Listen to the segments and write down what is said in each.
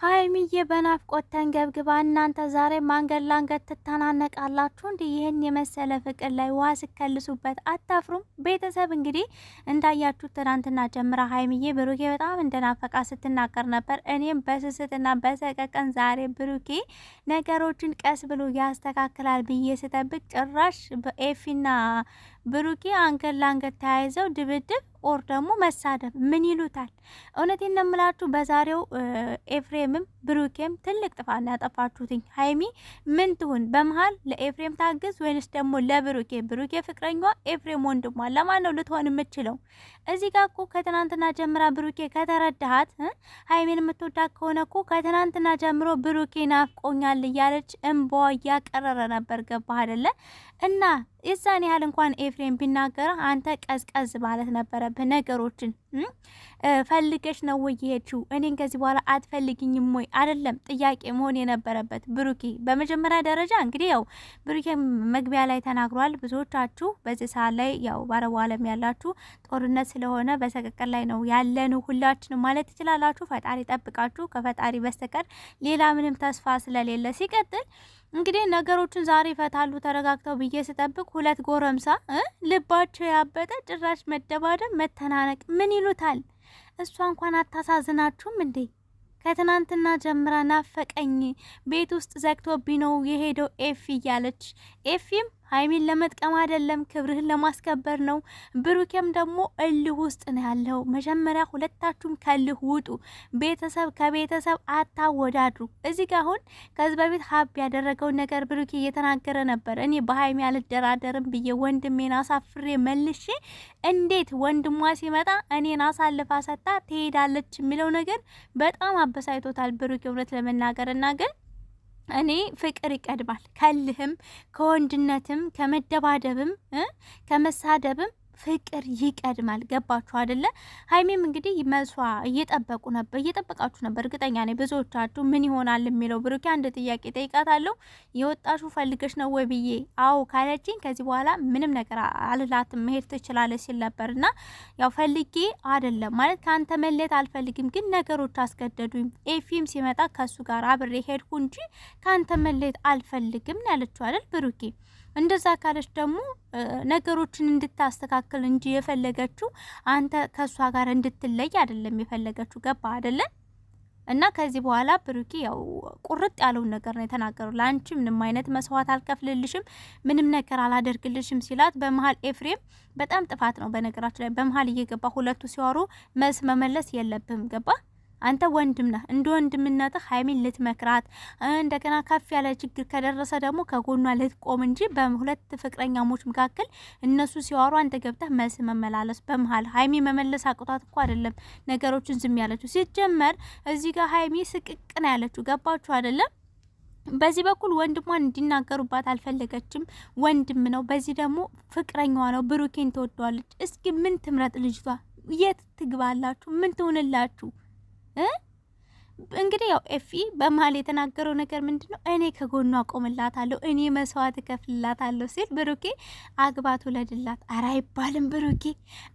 ሀይሚዬ በናፍቆት ተንገብግባ እናንተ ዛሬ ማንገድ ላንገድ ትተናነቃላችሁ። እንዲህ ይህን የመሰለ ፍቅር ላይ ውሃ ስከልሱበት አታፍሩም? ቤተሰብ እንግዲህ እንዳያችሁ ትናንትና ጀምራ ሀይሚዬ ብሩኬ በጣም እንደናፈቃ ስትናገር ነበር። እኔም በስስትና በሰቀቀን ዛሬ ብሩኬ ነገሮችን ቀስ ብሎ ያስተካክላል ብዬ ስጠብቅ ጭራሽ በኤፊና ብሩኬ አንገድ ላንገድ ተያይዘው ድብድብ ኦር ደግሞ መሳደብ ምን ይሉታል? እውነቴን ነው የምላችሁ። በዛሬው ኤፍሬምም ብሩኬም ትልቅ ጥፋት ነው ያጠፋችሁትኝ። ሀይሚ ምን ትሁን? በመሀል ለኤፍሬም ታግዝ ወይንስ ደግሞ ለብሩኬ? ብሩኬ ፍቅረኛዋ፣ ኤፍሬም ወንድሟ። ለማን ነው ልትሆን የምችለው? እዚህ ጋር እኮ ከትናንትና ጀምራ ብሩኬ ከተረዳሃት ሀይሚን የምትወዳት ከሆነ እኮ ከትናንትና ጀምሮ ብሩኬ ናፍቆኛል እያለች እንባዋ እያቀረረ ነበር። ገባህ አይደለ? እና የዛን ያህል እንኳን ኤፍሬም ቢናገር አንተ ቀዝቀዝ ማለት ነበረብህ። ነገሮችን ፈልገሽ ነው ወይ የሄድሽው? እኔን ከዚህ በኋላ አትፈልጊኝም ወይ? አይደለም ጥያቄ መሆን የነበረበት ብሩኬ። በመጀመሪያ ደረጃ እንግዲህ ያው ብሩኬ መግቢያ ላይ ተናግሯል። ብዙዎቻችሁ በዚህ ሰዓት ላይ ያው በአረቡ ዓለም ያላችሁ ጦርነት ስለሆነ በሰቀቀን ላይ ነው ያለን ሁላችንም ማለት ትችላላችሁ። ፈጣሪ ጠብቃችሁ፣ ከፈጣሪ በስተቀር ሌላ ምንም ተስፋ ስለሌለ ሲቀጥል እንግዲህ ነገሮችን ዛሬ ይፈታሉ ተረጋግተው ብዬ ስጠብቅ ሁለት ጎረምሳ ልባቸው ያበጠ ጭራሽ መደባደብ፣ መተናነቅ ምን ይሉታል? እሷ እንኳን አታሳዝናችሁም እንዴ? ከትናንትና ጀምራ ናፈቀኝ ቤት ውስጥ ዘግቶብኝ ነው የሄደው ኤፊ እያለች ኤፊም ሀይሚን ለመጥቀም አይደለም ክብርህን ለማስከበር ነው። ብሩኬም ደግሞ እልህ ውስጥ ነው ያለው። መጀመሪያ ሁለታችሁም ከልህ ውጡ። ቤተሰብ ከቤተሰብ አታወዳድሩ። እዚህ ጋር አሁን ከዚህ በፊት ሀብ ያደረገውን ነገር ብሩኬ እየተናገረ ነበር። እኔ በሀይሚ አልደራደርም ብዬ ወንድሜን አሳፍሬ መልሼ እንዴት ወንድሟ ሲመጣ እኔን አሳልፋ ሰጣ ትሄዳለች የሚለው ነገር በጣም አበሳይቶታል ብሩኬ እውነት ለመናገር እና ግን እኔ ፍቅር ይቀድማል ከልህም ከወንድነትም ከመደባደብም ከመሳደብም ፍቅር ይቀድማል። ገባችሁ አይደለ? ሀይሜም እንግዲህ መልሷ እየጠበቃችሁ ነበር እርግጠኛ ነኝ ብዙዎቻችሁ። ምን ይሆናል የሚለው ብሩኬ አንድ ጥያቄ ጠይቃታለሁ። የወጣሹ ፈልገሽ ነው ወይ ብዬ አዎ ካለችኝ ከዚህ በኋላ ምንም ነገር አልላትም መሄድ ትችላለች ሲል ነበርና ያው ፈልጌ አይደለም ማለት ካንተ መለየት አልፈልግም፣ ግን ነገሮች አስገደዱኝ። ኤፊም ሲመጣ ከሱ ጋር አብሬ ሄድኩ እንጂ ካንተ መለየት አልፈልግም ያለችው አይደል ብሩኬ። እንደዛ ካለች ደግሞ ነገሮችን እንድታስተካክል እንጂ የፈለገችው አንተ ከሷ ጋር እንድትለይ አይደለም የፈለገችው። ገባ አይደለ? እና ከዚህ በኋላ ብሩኪ ያው ቁርጥ ያለውን ነገር ነው የተናገረው። ላንቺ ምንም አይነት መስዋዕት አልከፍልልሽም፣ ምንም ነገር አላደርግልሽም ሲላት በመሀል ኤፍሬም በጣም ጥፋት ነው በነገራችን ላይ በመሀል እየገባ ሁለቱ ሲወሩ መልስ መመለስ የለብህም። ገባ? አንተ ወንድም ነህ። እንደ ወንድምነትህ ሀይሚን ልትመክራት እንደገና ከፍ ያለ ችግር ከደረሰ ደግሞ ከጎኗ ልትቆም እንጂ በሁለት ፍቅረኛሞች መካከል እነሱ ሲዋሩ አንተ ገብተህ መልስ መመላለስ በመሀል ሀይሚ መመለስ አቅቷት እኮ አይደለም ነገሮችን ዝም ያለችው። ሲጀመር እዚህ ጋር ሀይሚ ስቅቅ ነው ያለችው። ገባችሁ አይደለም? በዚህ በኩል ወንድሟን እንዲናገሩባት አልፈለገችም። ወንድም ነው፣ በዚህ ደግሞ ፍቅረኛዋ ነው። ብሩኬን ትወደዋለች። እስኪ ምን ትምረጥ ልጅቷ? የት ትግባላችሁ? ምን ትሆንላችሁ? እንግዲህ ያው ኤፊ በመሀል የተናገረው ነገር ምንድነው? እኔ ከጎኗ ቆምላታለሁ፣ እኔ መስዋዕት እከፍልላታለሁ ሲል ብሩኬ አግባት ውለድላት። ኧረ አይባልም ብሩኬ፣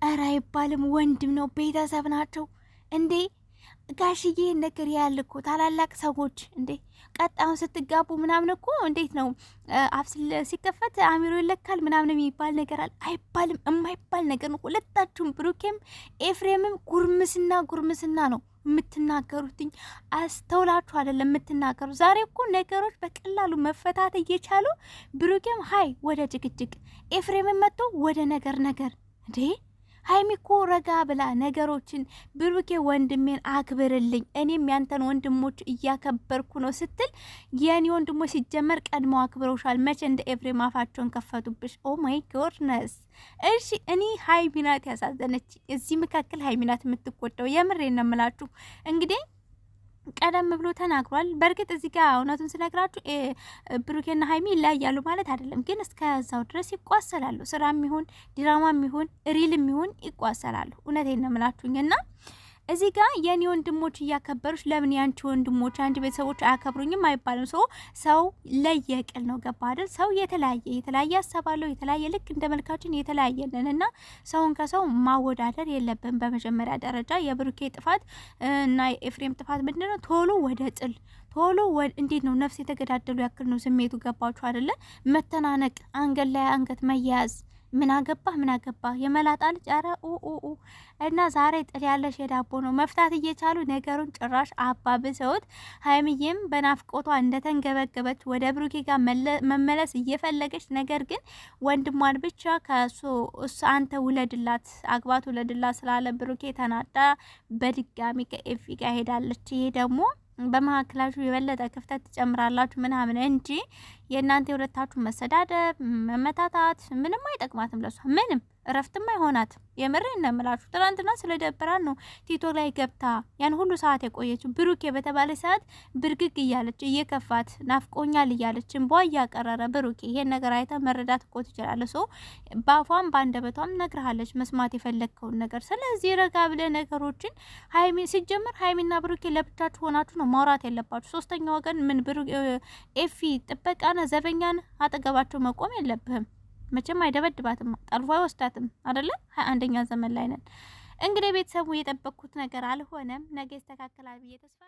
ኧረ አይባልም። ወንድም ነው፣ ቤተሰብ ናቸው እንዴ ጋሽዬ ነገር ያልኩ ታላላቅ ሰዎች እንዴ ቀጣውን ስትጋቡ ምናምን እኮ እንዴት ነው አፍስል ሲከፈት አሚሮ ይለካል ምናምን የሚባል ነገር አለ አይባልም? የማይባል ነገር ነው። ሁለታችሁም ብሩኬም ኤፍሬምም ጉርምስና ነው የምትናገሩትኝ። አስተውላችሁ አይደለም የምትናገሩ። ዛሬ እኮ ነገሮች በቀላሉ መፈታት እየቻሉ ብሩኬም ሀይ ወደ ጭቅጭቅ፣ ኤፍሬምም መጥቶ ወደ ነገር እንዴ ሀይሚ እኮ ረጋ ብላ ነገሮችን ብሩኬ ወንድሜን አክብርልኝ እኔም ያንተን ወንድሞች እያከበርኩ ነው ስትል የኔ ወንድሞች ሲጀመር ቀድመው አክብረውሻል። መቼ እንደ ኤፍሬም አፋቸውን ከፈቱብሽ? ኦ ማይ ጎድነስ። እሺ እኔ ሀይሚ ናት ያሳዘነች። እዚህ መካከል ሀይሚ ናት የምትቆጣው። የምሬን ነው የምላችሁ እንግዲህ ቀደም ብሎ ተናግሯል። በእርግጥ እዚህ ጋር እውነቱን ስነግራችሁ ብሩኬና ሀይሚ ይለያያሉ ማለት አይደለም፣ ግን እስከዛው ድረስ ይቋሰላሉ። ስራም ይሁን ድራማም ይሁን ሪልም ይሁን ይቋሰላሉ። እውነቴን ነው የምላችሁኝና እዚህ ጋር የኔ ወንድሞች እያከበሩሽ ለምን ያንቺ ወንድሞች አንቺ ቤተሰቦች አያከብሩኝም አይባልም። ሰው ለየቅል ነው ገባ አይደል? ሰው የተለያየ ሀሳብ አለው የተለያየ ልክ እንደ መልካችን የተለያየንን እና ሰውን ከሰው ማወዳደር የለብን። በመጀመሪያ ደረጃ የብሩኬ ጥፋት እና የኤፍሬም ጥፋት ምንድነው? ቶሎ ወደ ጥል ቶሎ እንዴት ነው ነፍስ የተገዳደሉ ያክል ነው ስሜቱ ገባችሁ አይደለ? መተናነቅ፣ አንገት ላይ አንገት መያያዝ ምን አገባህ የመላጣ ልጅ አረ እና ዛሬ ጥል ያለሽ የዳቦ ነው መፍታት እየቻሉ ነገሩን ጭራሽ አባብሰውት ሀይሚዬም በናፍቆቷ እንደተንገበገበች ወደ ብሩኬ ጋር መመለስ እየፈለገች ነገር ግን ወንድሟን ብቻ ከሱ አንተ ውለድላት አግባት ውለድላት ስላለ ብሩኬ ተናዳ በድጋሚ ከኤፊ ጋር ሄዳለች። ይሄ ደግሞ በመካከላችሁ የበለጠ ክፍተት ትጨምራላችሁ ምናምን እንጂ የእናንተ የሁለታችሁ መሰዳደብ መመታታት ምንም አይጠቅማትም። ለሷ ምንም እረፍትም አይሆናትም። የምሬን ነው የምላችሁ። ትናንትና ስለደበራን ነው ቲቶ ላይ ገብታ ያን ሁሉ ሰዓት የቆየችው። ብሩኬ በተባለ ሰዓት ብርግግ እያለች እየከፋት ናፍቆኛል እያለች እንቧ እያቀረረ ብሩኬ ይሄን ነገር አይታ መረዳት እኮ ትችላለህ። ሶ በአፏም በአንደበቷም ነግርሃለች መስማት የፈለግከውን ነገር። ስለዚህ ረጋ ብለህ ነገሮችን ሲጀምር ሀይሚና ብሩኬ ለብቻችሁ ሆናችሁ ነው ማውራት ያለባችሁ። ሶስተኛ ወገን ምን ኤፊ ጥበቃነ ዘበኛን አጠገባቸው መቆም የለብህም። መቼም አይደበድባትም ጠልፎ አይወስዳትም አይደለ? 21ኛ ዘመን ላይ ነን። እንግዲህ ቤተሰቡ የጠበቅኩት ነገር አልሆነም። ነገ ይስተካከላል ብዬ ተስፋ